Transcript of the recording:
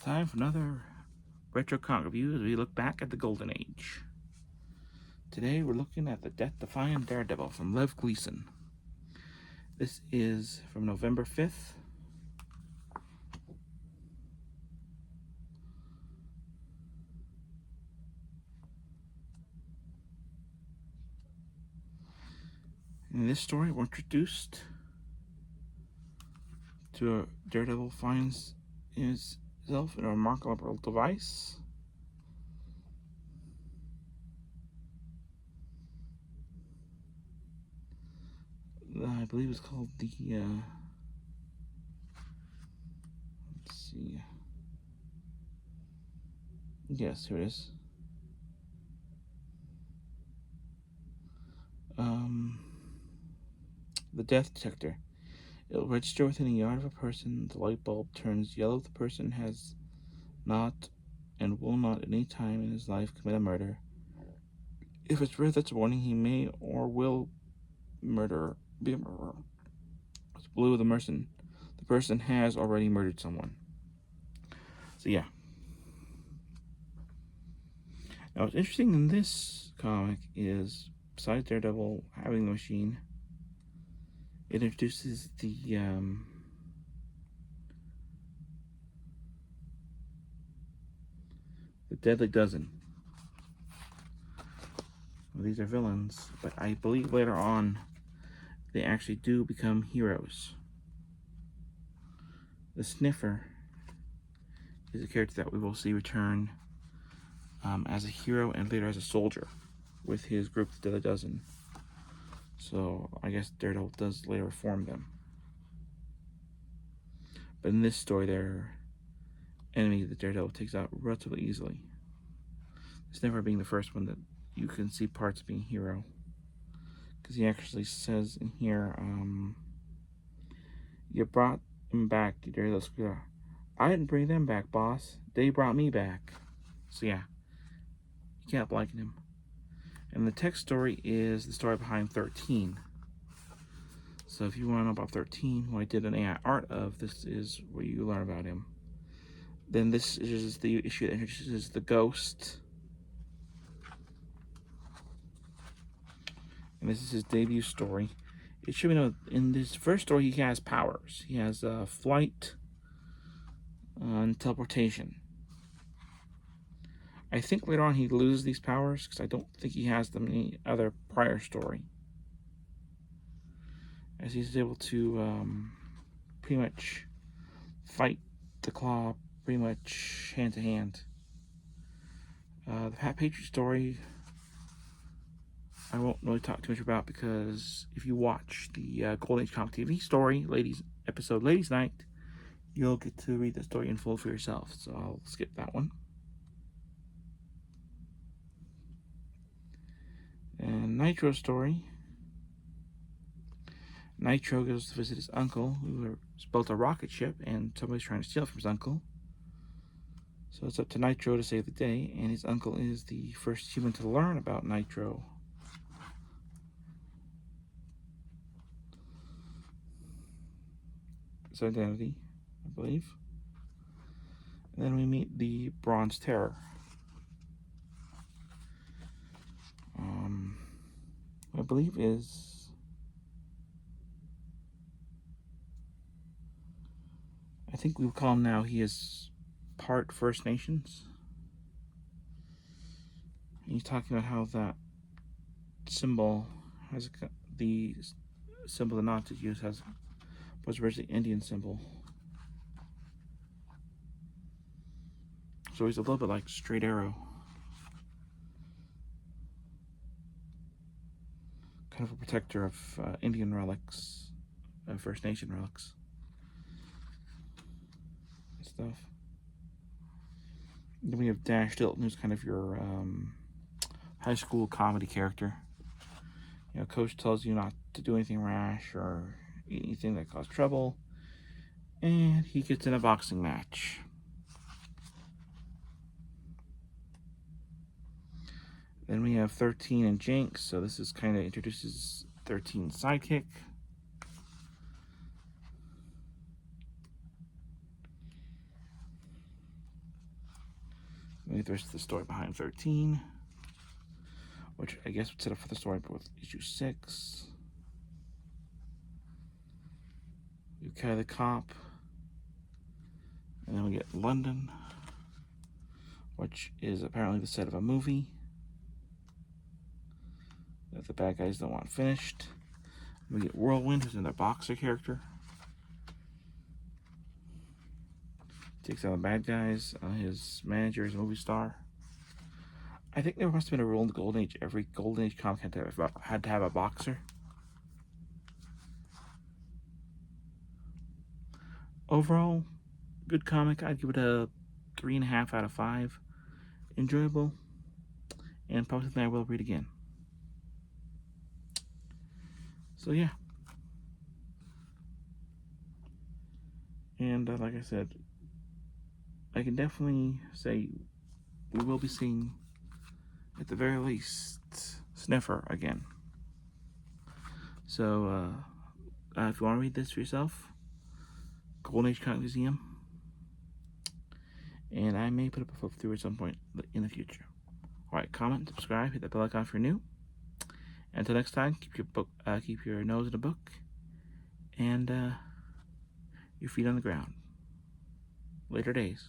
Time for another retro comic review as we look back at the Golden Age. Today we're looking at the Death-Defying Daredevil from Lev Gleason. This is from November 5th. In this story, we're introduced to a Daredevil finds himself in a remarkable device. I believe it's called the, let's see. Yes, here it is. The death detector. It'll register within a yard of a person. The light bulb turns yellow if the person has not and will not at any time in his life commit a murder. If it's red, that's a warning he may or will be a murderer. It's blue, the person has already murdered someone. So yeah. Now what's interesting in this comic is, besides Daredevil having the machine, it introduces the Deadly Dozen. Well, these are villains, but I believe later on they actually do become heroes. The Sniffer is a character that we will see return as a hero and later as a soldier with his group, the Deadly Dozen. So I guess Daredevil does later reform them. But in this story, they're enemies that Daredevil takes out relatively easily. Sniffer being the first one that you can see parts of being a hero. Because he actually says in here, you brought him back, you dirty little screw. I didn't bring them back, boss. They brought me back. So yeah, you can't help liking him. And the text story is the story behind 13. So if you want to know about 13, who I did an AI art of, this is where you learn about him. Then this is the issue that introduces the Ghost. And this is his debut story. It should be known, in this first story he has powers. He has flight and teleportation. I think later on he loses these powers because I don't think he has them in any other prior story. As he's able to pretty much fight the Claw pretty much hand to hand. The Pat Patriot story I won't really talk too much about, because if you watch the Golden Age Comic TV story, episode Ladies Night, you'll get to read the story in full for yourself. So I'll skip that one. And Nitro's story. Nitro goes to visit his uncle, who has built a rocket ship, and somebody's trying to steal it from his uncle. So it's up to Nitro to save the day, and his uncle is the first human to learn about Nitro. His identity, I believe. And then we meet the Bronze Terror. I believe I think we would call him now, he is part First Nations. He's talking about how that symbol has the symbol the Nazis used was originally Indian symbol. So he's a little bit like Straight Arrow. Kind of a protector of Indian relics, First Nation relics and stuff. Then we have Dash Dilton, who's kind of your high school comedy character. You know, coach tells you not to do anything rash or anything that causes trouble, and he gets in a boxing match. Then we have 13 and Jinx, so this is kind of introduces 13's sidekick. we get the rest of the story behind 13, which I guess would set up for the story with issue 6. UK the Cop, and then we get London, which is apparently the set of a movie that the bad guys don't want finished. We get Whirlwind, who's another boxer character. Takes on the bad guys. His manager is a movie star. I think there must have been a rule in the Golden Age. Every Golden Age comic had to have a boxer. Overall, good comic. I'd give it a 3.5 out of 5. Enjoyable, and probably something I will read again. So yeah. And like I said, I can definitely say we will be seeing, at the very least, Sniffer again. So if you want to read this for yourself, Golden Age Comic Museum, and I may put up a flip through at some point in the future. Alright, comment, subscribe, hit that bell icon if you're new. Until next time, keep your nose in a book, and your feet on the ground. Later days.